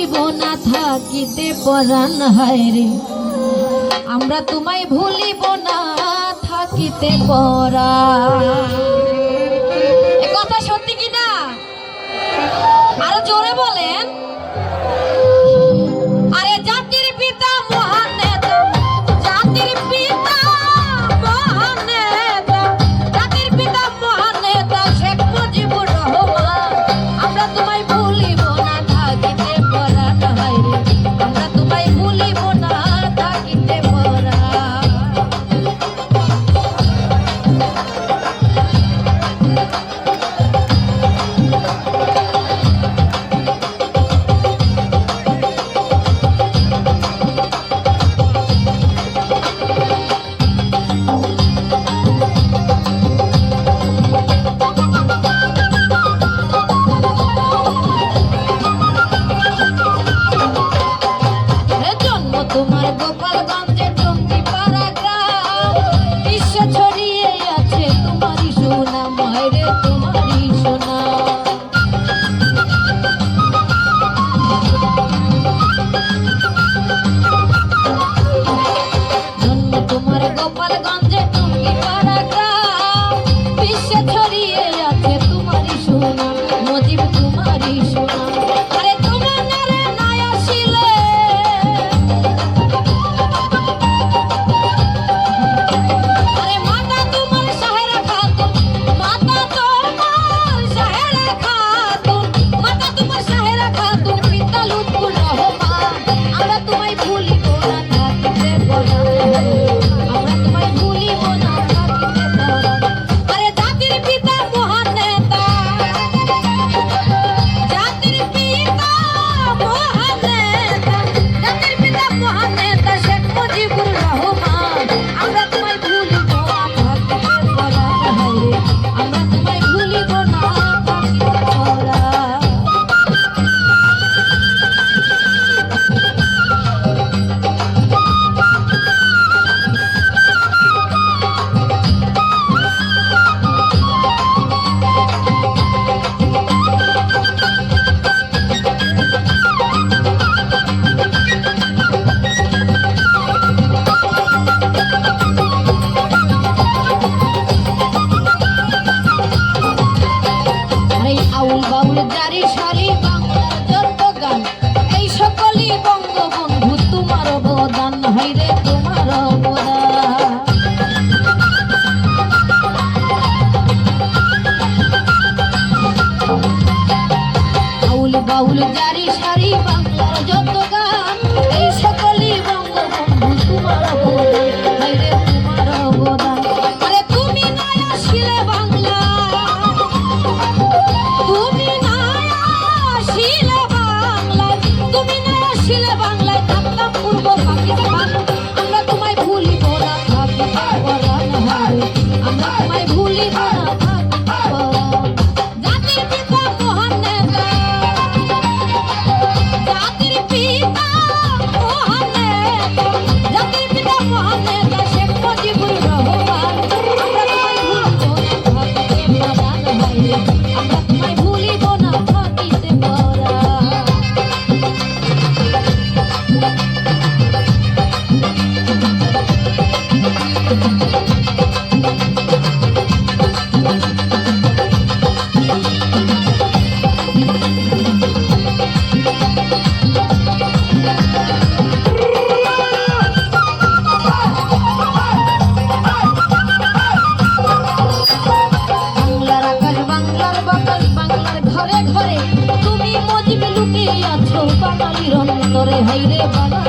ভুলিব না থাকিতে পরাণ হায় রে, আমরা তোমায় ভুলিব না থাকিতে পরাণ। এ কথা সত্যি কিনা? আরো জোরে বলেন। আরে জাতির পিতা মহান নেতা, জাতির পিতা মহান নেতা, জাতির পিতা মহান নেতা শেখ মুজিবুর রহমান, আমরা তোমায় ভুলিব না থাকিতে পরাণ হায় রে, আমরা তোমায় ভুলিব না থাকিতে পরাণ। তোমার গোপালগঞ্জে টঙ্গিপাড়া গ্রাম, বিশ্ব ছড়িয়ে আছে তোমারই সুনাম মায়েরে, তোমারই সুনাম। জন্ম তোমার গোপালগঞ্জে টঙ্গিপাড়া গ্রাম, বিশ্ব ছড়িয়ে আছে তোমারই সুনাম, মুজিব তোমারই সুনাম। আরে তোমার নারে নাই আসিলে, বাউল জারি সারি বাংলার যত গান, এই সকলই বঙ্গবন্ধু তোমার অবদান হাইরে, তোমার অবদান। আউল বাউল জারি সারি বাংলার যত গান, এই সকলই বঙ্গবন্ধু তোমার অবদান হাইরে, তোমার অবদান। আরে তুমি না আসিলে বাংলা, তুমি না আসিলে বাংলায়, তুমি না আসিলে বাংলায় থাকতাম পূর্ব পাকিস্তান, আমরা তোমায় ভুলিব না থাকিতে পরাণ হায়, আমরা তোমায় ভুলিব না থাকিতে পরাণ। জাতির পিতা মহান নেতা, জাতির পিতা মহান নেতা, জাতির পিতা মহান নেতা শেখ মুজিবুর রহমান, আমরা তোমায় ভুলিব না থাকিতে পরাণ হায়, আমরা তোমায় ভুলিব না থাকিতে পরাণ। বাংলার আকাশ, বাংলার বাতাস, বাংলার ঘরে ঘরে তুমি মুজিব লুকিয়ে আছো বাঙালির অন্তরে হাইরে বাঙালি।